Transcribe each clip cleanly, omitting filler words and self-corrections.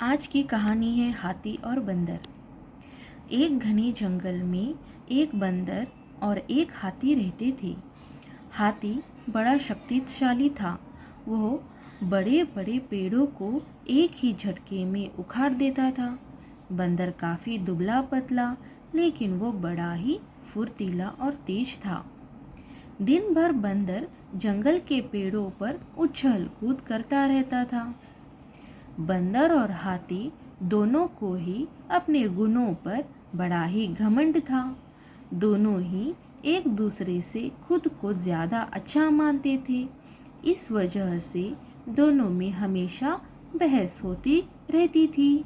आज की कहानी है हाथी और बंदर। एक घने जंगल में एक बंदर और एक हाथी रहते थे। हाथी बड़ा शक्तिशाली था। वह बड़े बड़े पेड़ों को एक ही झटके में उखाड़ देता था। बंदर काफ़ी दुबला पतला, लेकिन वो बड़ा ही फुर्तीला और तेज था। दिन भर बंदर जंगल के पेड़ों पर उछल कूद करता रहता था। बंदर और हाथी दोनों को ही अपने गुणों पर बड़ा ही घमंड था। दोनों ही एक दूसरे से खुद को ज़्यादा अच्छा मानते थे। इस वजह से दोनों में हमेशा बहस होती रहती थी।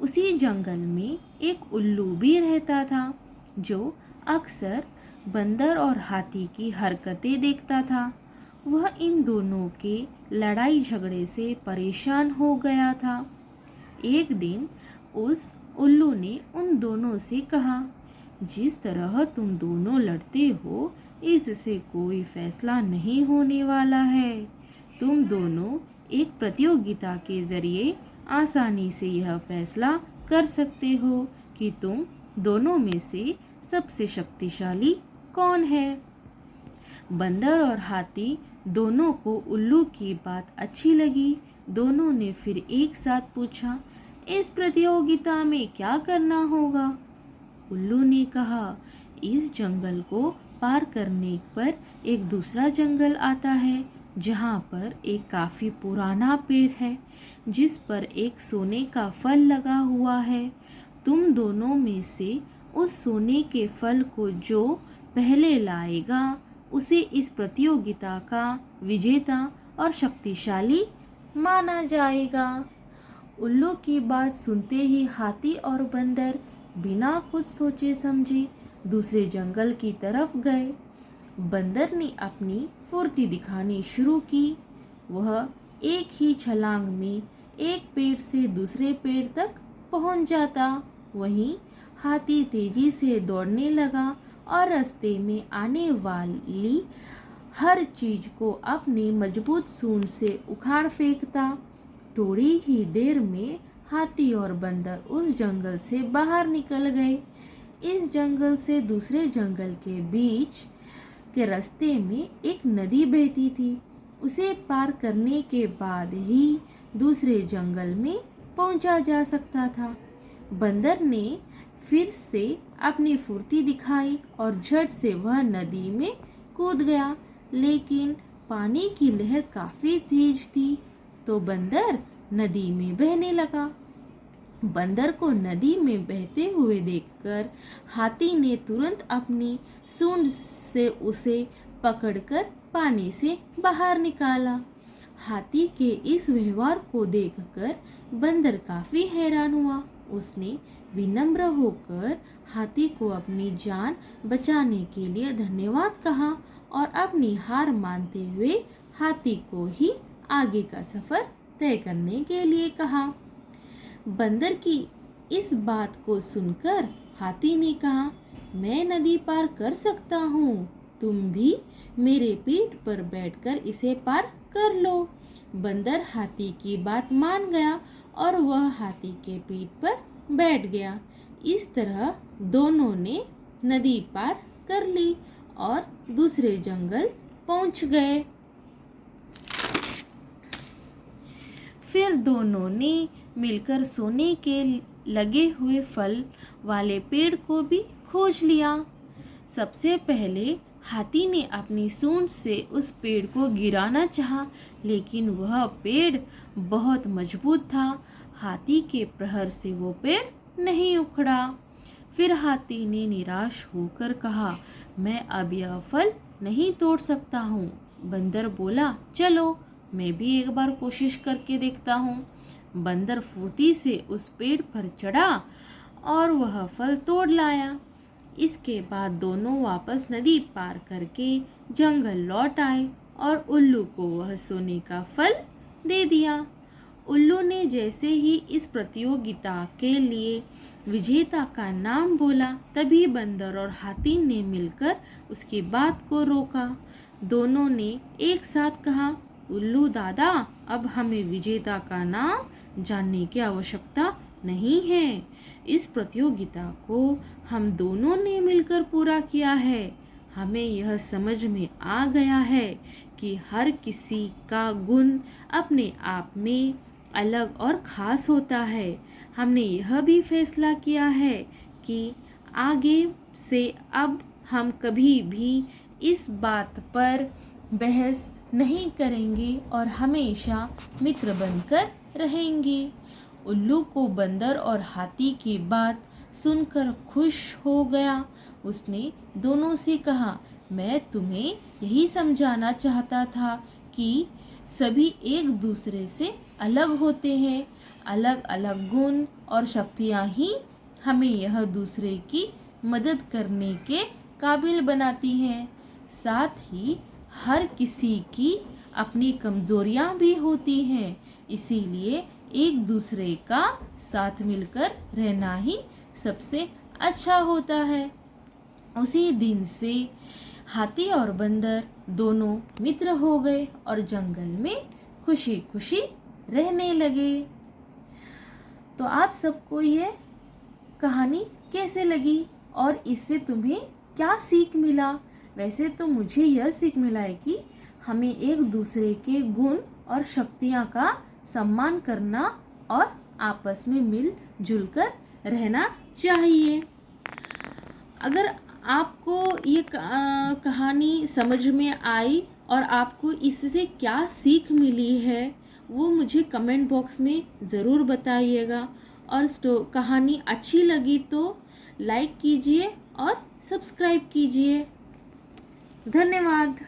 उसी जंगल में एक उल्लू भी रहता था, जो अक्सर बंदर और हाथी की हरकतें देखता था। वह इन दोनों के लड़ाई झगड़े से परेशान हो गया था। एक दिन उस उल्लू ने उन दोनों से कहा, जिस तरह तुम दोनों लड़ते हो, इससे कोई फैसला नहीं होने वाला है। तुम दोनों एक प्रतियोगिता के ज़रिए आसानी से यह फैसला कर सकते हो कि तुम दोनों में से सबसे शक्तिशाली कौन है। बंदर और हाथी दोनों को उल्लू की बात अच्छी लगी। दोनों ने फिर एक साथ पूछा, इस प्रतियोगिता में क्या करना होगा? उल्लू ने कहा, इस जंगल को पार करने पर एक दूसरा जंगल आता है, जहाँ पर एक काफ़ी पुराना पेड़ है, जिस पर एक सोने का फल लगा हुआ है। तुम दोनों में से उस सोने के फल को जो पहले लाएगा, उसे इस प्रतियोगिता का विजेता और शक्तिशाली माना जाएगा। उल्लू की बात सुनते ही हाथी और बंदर बिना कुछ सोचे समझे दूसरे जंगल की तरफ गए। बंदर ने अपनी फुर्ती दिखानी शुरू की। वह एक ही छलांग में एक पेड़ से दूसरे पेड़ तक पहुंच जाता। वहीं हाथी तेजी से दौड़ने लगा और रास्ते में आने वाली हर चीज को अपनी मजबूत सूंड से उखाड़ फेंकता। थोड़ी ही देर में हाथी और बंदर उस जंगल से बाहर निकल गए। इस जंगल से दूसरे जंगल के बीच के रास्ते में एक नदी बहती थी। उसे पार करने के बाद ही दूसरे जंगल में पहुंचा जा सकता था। बंदर ने फिर से अपनी फुर्ती दिखाई और झट से वह नदी में कूद गया, लेकिन पानी की लहर काफ़ी तेज थी, तो बंदर नदी में बहने लगा। बंदर को नदी में बहते हुए देखकर हाथी ने तुरंत अपनी सूंड से उसे पकड़कर पानी से बाहर निकाला। हाथी के इस व्यवहार को देखकर बंदर काफ़ी हैरान हुआ। उसने विनम्र होकर हाथी को अपनी जान बचाने के लिए धन्यवाद कहा और अपनी हार मानते हुए हाथी को ही आगे का सफ़र तय करने के लिए कहा। बंदर की इस बात को सुनकर हाथी ने कहा, मैं नदी पार कर सकता हूँ, तुम भी मेरे पीठ पर बैठकर इसे पार कर लो। बंदर हाथी की बात मान गया और वह हाथी के पीठ पर बैठ गया। इस तरह दोनों ने नदी पार कर ली और दूसरे जंगल पहुंच गए। फिर दोनों ने मिलकर सोने के लगे हुए फल वाले पेड़ को भी खोज लिया। सबसे पहले हाथी ने अपनी सूंड से उस पेड़ को गिराना चाहा, लेकिन वह पेड़ बहुत मजबूत था। हाथी के प्रहार से वो पेड़ नहीं उखड़ा। फिर हाथी ने निराश होकर कहा, मैं अब यह फल नहीं तोड़ सकता हूँ। बंदर बोला, चलो मैं भी एक बार कोशिश करके देखता हूँ। बंदर फुर्ती से उस पेड़ पर चढ़ा और वह फल तोड़ लाया। इसके बाद दोनों वापस नदी पार करके जंगल लौट आए और उल्लू को वह सोने का फल दे दिया। उल्लू ने जैसे ही इस प्रतियोगिता के लिए विजेता का नाम बोला, तभी बंदर और हाथी ने मिलकर उसकी बात को रोका। दोनों ने एक साथ कहा, उल्लू दादा, अब हमें विजेता का नाम जानने की आवश्यकता नहीं है। इस प्रतियोगिता को हम दोनों ने मिलकर पूरा किया है। हमें यह समझ में आ गया है कि हर किसी का गुण अपने आप में अलग और ख़ास होता है। हमने यह भी फैसला किया है कि आगे से अब हम कभी भी इस बात पर बहस नहीं करेंगे और हमेशा मित्र बनकर रहेंगे। उल्लू को बंदर और हाथी की बात सुनकर खुश हो गया। उसने दोनों से कहा, मैं तुम्हें यही समझाना चाहता था कि सभी एक दूसरे से अलग होते हैं। अलग अलग गुण और शक्तियाँ ही हमें यह दूसरे की मदद करने के काबिल बनाती हैं। साथ ही हर किसी की अपनी कमज़ोरियाँ भी होती हैं, इसीलिए एक दूसरे का साथ मिलकर रहना ही सबसे अच्छा होता है। उसी दिन से हाथी और बंदर दोनों मित्र हो गए और जंगल में खुशी खुशी रहने लगे। तो आप सबको ये कहानी कैसे लगी और इससे तुम्हें क्या सीख मिला? वैसे तो मुझे यह सीख मिला है कि हमें एक दूसरे के गुण और शक्तियाँ का सम्मान करना और आपस में मिलजुल कर रहना चाहिए। अगर आपको ये कहानी समझ में आई और आपको इससे क्या सीख मिली है, वो मुझे कमेंट बॉक्स में ज़रूर बताइएगा। और कहानी अच्छी लगी तो लाइक कीजिए और सब्सक्राइब कीजिए। धन्यवाद।